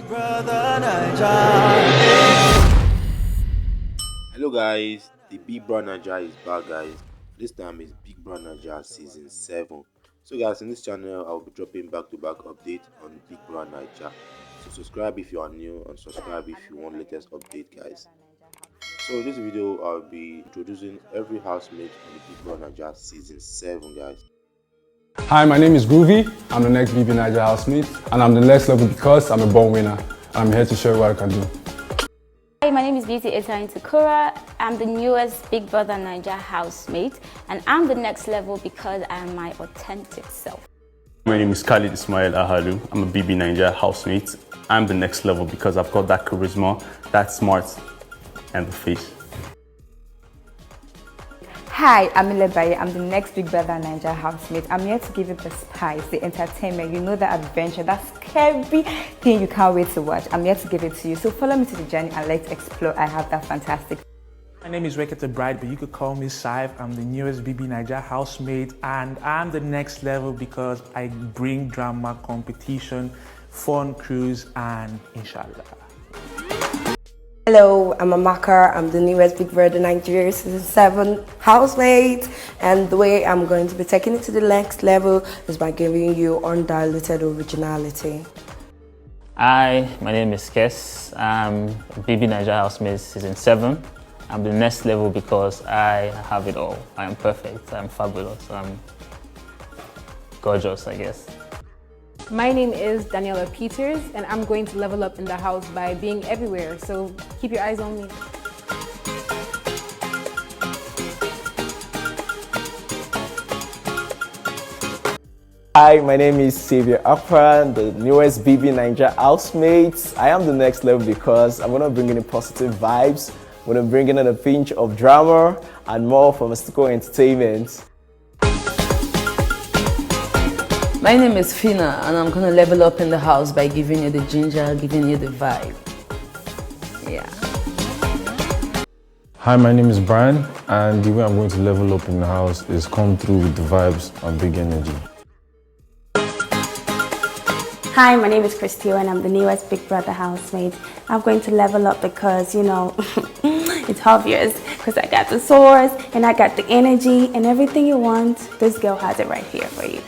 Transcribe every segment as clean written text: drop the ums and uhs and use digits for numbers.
Brother Naija. Hello guys, the bbnaija is back guys. This time is bbnaija season 7. So guys, in this channel I'll be dropping back-to-back updates on bbnaija. So subscribe if you are new and subscribe if you want latest update guys. So in this video I'll be introducing every housemate on the bbnaija season 7 guys. Hi, my name is Groovy. I'm the next bbnaija housemate, and I'm the next level because I'm a born winner. I'm here to show you what I can do. Hi, my name is Beauty Takura. I'm the newest Big Brother Naija housemate, and I'm the next level because I am my authentic self. My name is Khalid Ismail Ahalu. I'm a bbnaija housemate. I'm the next level because I've got that charisma, that smart, and the face. Hi, I'm Lebaye. I'm the next Big Brother Naija housemate. I'm here to give you the spice, the entertainment, that adventure, that scary thing you can't wait to watch. I'm here to give it to you. So follow me to the journey and let's explore. I have that fantastic. My name is Rekete Bride, but you could call me Saif. I'm the newest bbnaija housemate, and I'm the next level because I bring drama, competition, fun cruise, and inshallah. Hello, I'm Amaka. I'm the newest Big Brother Nigeria Season 7 housemate, and the way I'm going to be taking it to the next level is by giving you undiluted originality. Hi, my name is Kes. I'm bbnaija housemate Season 7. I'm the next level because I have it all. I am perfect, I'm fabulous, I'm gorgeous, I guess. My name is Daniela Peters, and I'm going to level up in the house by being everywhere, so keep your eyes on me. Hi, my name is Xavier Akran, the newest bbnaija housemate. I am the next level because I'm going to bring in positive vibes. I'm going to bring in a pinch of drama and more pharmaceutical entertainment. My name is Fina, and I'm gonna level up in the house by giving you the ginger, giving you the vibe. Yeah. Hi, my name is Brian, and the way I'm going to level up in the house is come through with the vibes and big energy. Hi, my name is Christine, and I'm the newest Big Brother housemate. I'm going to level up because, it's obvious, because I got the source, and I got the energy, and everything you want, this girl has it right here for you.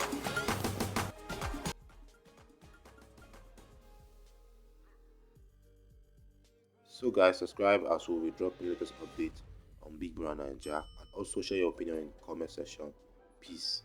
So guys, subscribe as we will drop the latest update on bbnaija, and also share your opinion in the comment section. Peace.